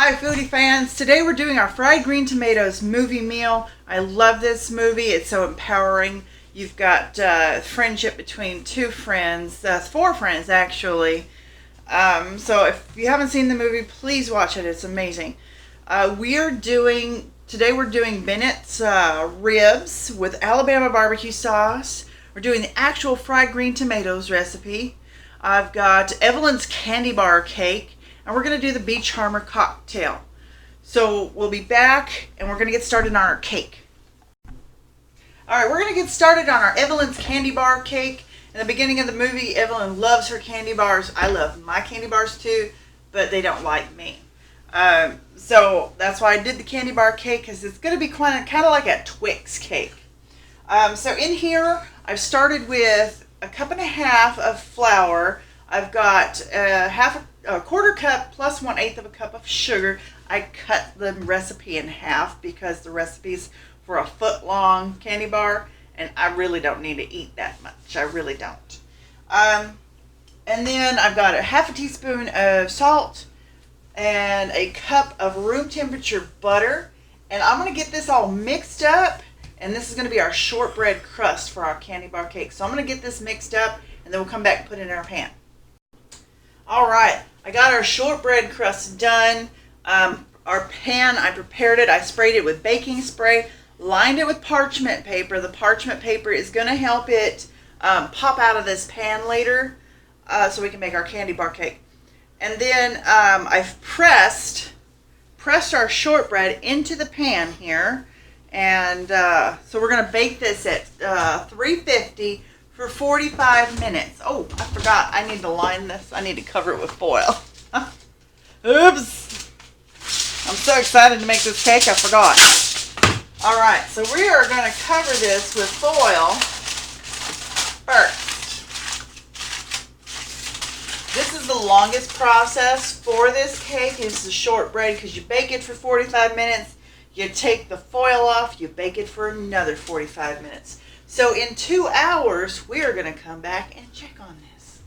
Hi foodie fans, today we're doing our fried green tomatoes movie meal. I love this movie, it's so empowering. You've got friendship between two friends, four friends actually. So if you haven't seen the movie, please watch it, it's amazing. Today we're doing Bennett's ribs with Alabama barbecue sauce. We're doing the actual fried green tomatoes recipe. I've got Evelyn's candy bar cake. And we're going to do the Beach Charmer cocktail. So we'll be back and we're going to get started on our cake. Alright, we're going to get started on our Evelyn's candy bar cake. In the beginning of the movie, Evelyn loves her candy bars. I love my candy bars too, but they don't like me. So that's why I did the candy bar cake, because it's going to be kind of like a Twix cake. So in here, I've started with a cup and a half of flour. I've got a quarter cup plus 1/8 of a cup of sugar. I cut the recipe in half because the recipe's for a foot-long candy bar, and I really don't need to eat that much. I really don't. And then I've got a half a teaspoon of salt and a cup of room temperature butter. And I'm going to get this all mixed up, and this is going to be our shortbread crust for our candy bar cake. So I'm going to get this mixed up, and then we'll come back and put it in our pan. Alright, I got our shortbread crust done. Our pan, I prepared it. I sprayed it with baking spray, lined it with parchment paper. The parchment paper is going to help it pop out of this pan later so we can make our candy bar cake. And then I've pressed our shortbread into the pan here. And so we're going to bake this at 350 for 45 minutes. Oh, I forgot. I need to line this. I need to cover it with foil. Oops. I'm so excited to make this cake, I forgot. Alright, so we are going to cover this with foil first. This is the longest process for this cake, is the shortbread, because you bake it for 45 minutes, you take the foil off, you bake it for another 45 minutes. So in 2 hours, we are going to come back and check on this.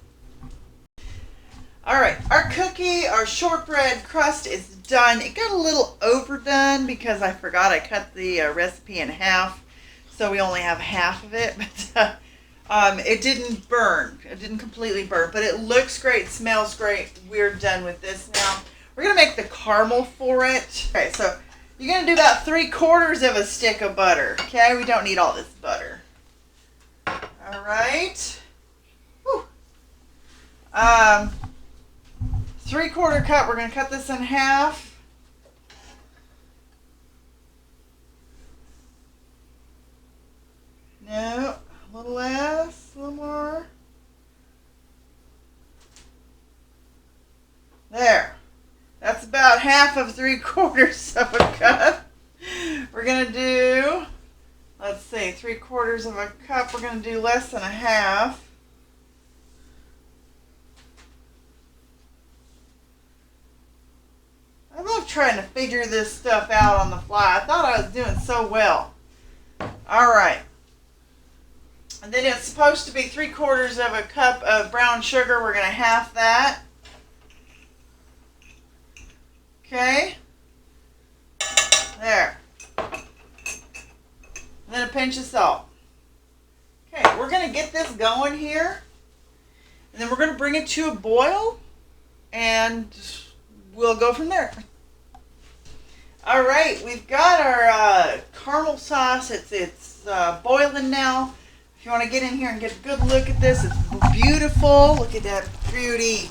Alright, our shortbread crust is done. It got a little overdone because I forgot I cut the recipe in half. So we only have half of it. But it didn't burn. It didn't completely burn. But it looks great, smells great. We're done with this now. We're going to make the caramel for it. Okay, so you're going to do about 3/4 of a stick of butter. Okay, we don't need all this butter. Alright. 3/4 cup. We're going to cut this in half. No, a little less, a little more. There. That's about half of 3/4 of a cup. We're going to do, let's see, 3/4 of a cup. We're going to do less than a half. I love trying to figure this stuff out on the fly. I thought I was doing so well. Alright. And then it's supposed to be 3/4 of a cup of brown sugar. We're going to half that. Okay. There. And then a pinch of salt. Okay, we're going to get this going here. And then we're going to bring it to a boil. And we'll go from there. Alright, we've got our caramel sauce. It's boiling now. If you want to get in here and get a good look at this, it's beautiful. Look at that beauty.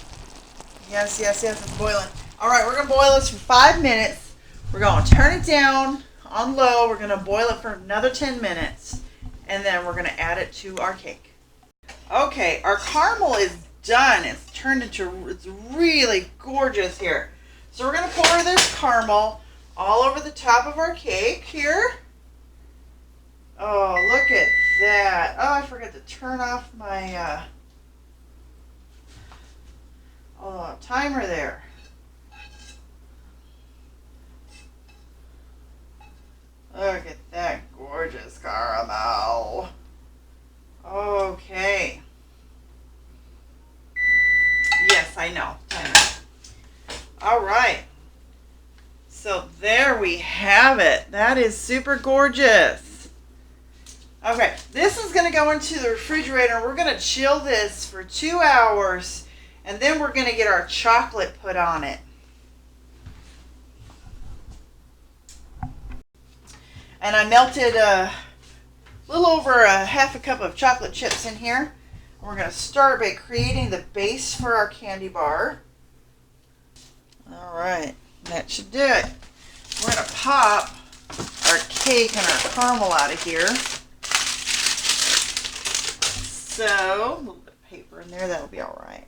Yes, it's boiling. Alright, we're going to boil this for 5 minutes. We're going to turn it down on low. We're going to boil it for another 10 minutes. And then we're going to add it to our cake. Okay, our caramel is done. It's really gorgeous here. So we're going to pour this caramel all over the top of our cake here. Oh, look at that. Oh, I forgot to turn off my timer there. Look at that gorgeous caramel. Okay. Yes, I know. All right. So there we have it. That is super gorgeous. Okay, this is going to go into the refrigerator. We're going to chill this for 2 hours, and then we're going to get our chocolate put on it. And I melted a little over a half a cup of chocolate chips in here. We're going to start by creating the base for our candy bar. All right, that should do it. We're going to pop our cake and our caramel out of here. So, a little bit of paper in there, that'll be all right.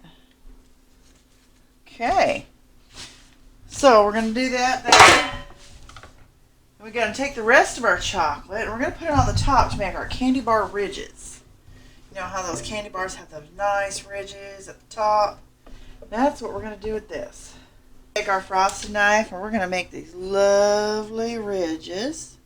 Okay, so we're going to do that then. We're going to take the rest of our chocolate and we're going to put it on the top to make our candy bar ridges. You know how those candy bars have those nice ridges at the top? That's what we're going to do with this. Take our frosted knife and we're going to make these lovely ridges.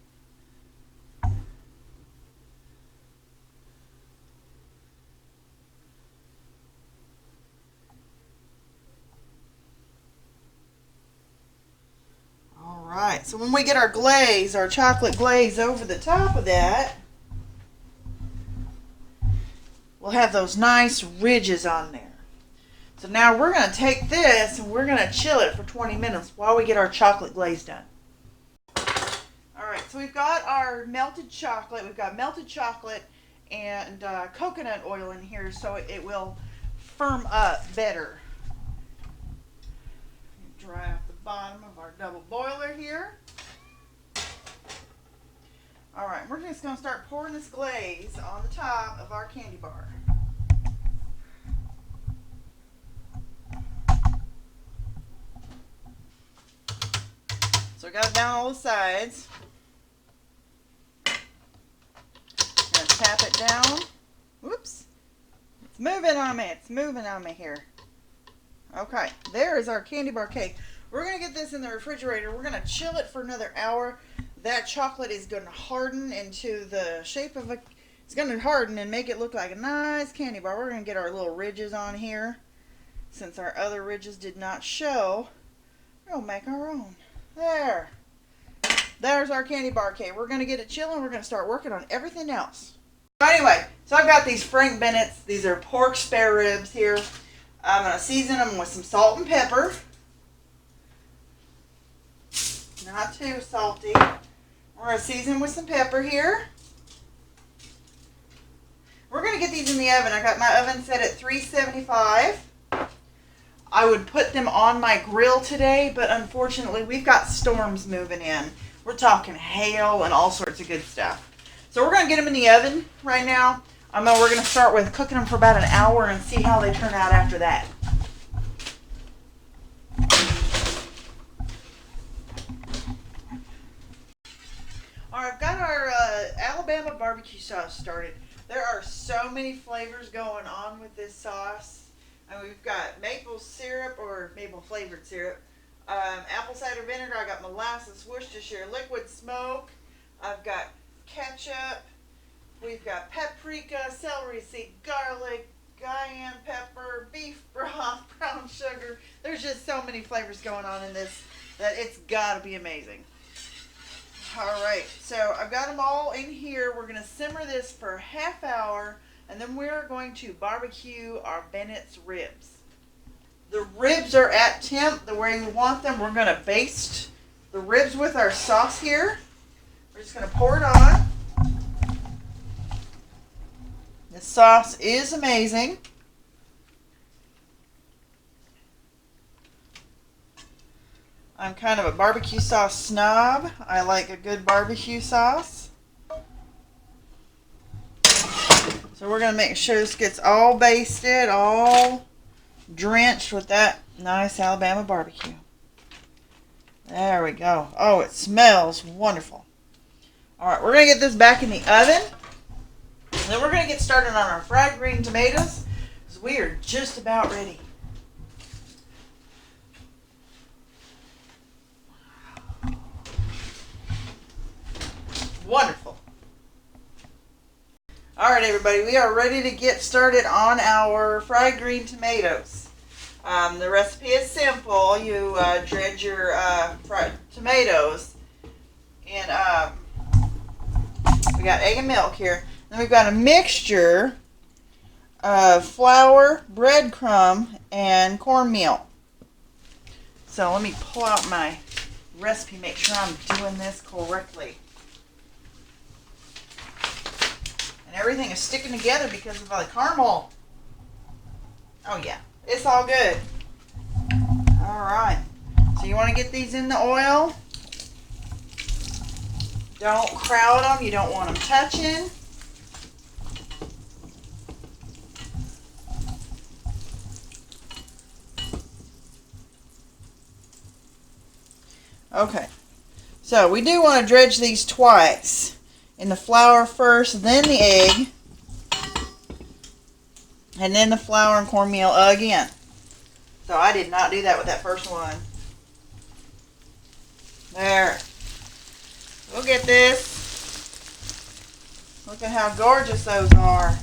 Alright, so when we get our glaze, our chocolate glaze over the top of that, we'll have those nice ridges on there. So now we're going to take this and we're going to chill it for 20 minutes while we get our chocolate glaze done. Alright, so we've got our melted chocolate. We've got melted chocolate and coconut oil in here so it will firm up better. Dry off the bottom of our double boiler here. Alright, we're just going to start pouring this glaze on the top of our candy bar. So we got it down all the sides. Gonna tap it down. Whoops. It's moving on me. It's moving on me here. Okay, there is our candy bar cake. We're going to get this in the refrigerator. We're going to chill it for another hour. That chocolate is going to harden into the shape of a... It's going to harden and make it look like a nice candy bar. We're going to get our little ridges on here. Since our other ridges did not show, we'll make our own. There. There's our candy bar cake. We're going to get it chilling. We're going to start working on everything else. Anyway, so I've got these Frank Bennett's. These are pork spare ribs here. I'm going to season them with some salt and pepper. Not too salty. We're going to season with some pepper here. We're going to get these in the oven. I got my oven set at 375. I would put them on my grill today, but unfortunately we've got storms moving in. We're talking hail and all sorts of good stuff. So we're going to get them in the oven right now. We're going to start with cooking them for about an hour and see how they turn out after that. Alright, I've got our Alabama barbecue sauce started. There are so many flavors going on with this sauce. And we've got maple syrup or maple flavored syrup, apple cider vinegar. I got molasses, Worcestershire, liquid smoke. I've got ketchup. We've got paprika, celery seed, garlic, cayenne pepper, beef broth, brown sugar. There's just so many flavors going on in this that it's got to be amazing. All right, so I've got them all in here. We're going to simmer this for a half hour. And then we're going to barbecue our Bennett's ribs. The ribs are at temp, the way we want them. We're going to baste the ribs with our sauce here. We're just going to pour it on. This sauce is amazing. I'm kind of a barbecue sauce snob. I like a good barbecue sauce. So we're going to make sure this gets all basted, all drenched with that nice Alabama barbecue. There we go. Oh, it smells wonderful. All right, we're going to get this back in the oven. And then we're going to get started on our fried green tomatoes because we are just about ready. Wonderful. All right, everybody, we are ready to get started on our fried green tomatoes. The recipe is simple. You dredge your fried tomatoes in, we got egg and milk here. Then we've got a mixture of flour, breadcrumb, and cornmeal. So let me pull out my recipe, make sure I'm doing this correctly. And everything is sticking together because of the caramel. Oh yeah, it's all good. Alright, so you want to get these in the oil. Don't crowd them, you don't want them touching. Okay, so we do want to dredge these twice. In the flour first, then the egg, and then the flour and cornmeal again. So I did not do that with that first one. There. We'll get this. Look at how gorgeous those are.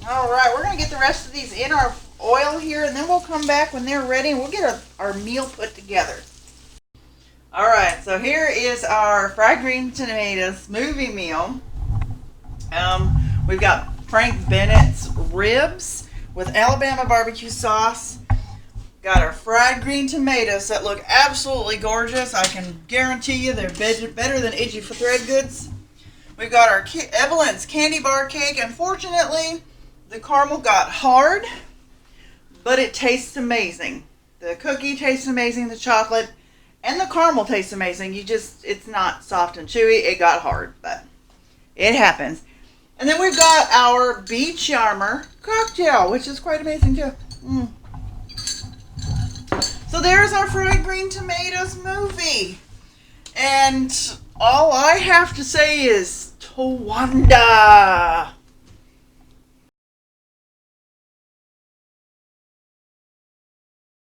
Alright, we're going to get the rest of these in our oil here, and then we'll come back when they're ready and we'll get our meal put together. Alright, so here is our fried green tomatoes smoothie meal. We've got Frank Bennett's ribs with Alabama barbecue sauce. Got our fried green tomatoes that look absolutely gorgeous. I can guarantee you they're better than Itchy for Thread Goods. We've got our Evelyn's candy bar cake. Unfortunately, the caramel got hard, but it tastes amazing. The cookie tastes amazing, the chocolate, and the caramel tastes amazing. It's not soft and chewy. It got hard, but it happens. And then we've got our Beach Armor cocktail, which is quite amazing too. So there's our fried green tomatoes movie. And all I have to say is Towanda.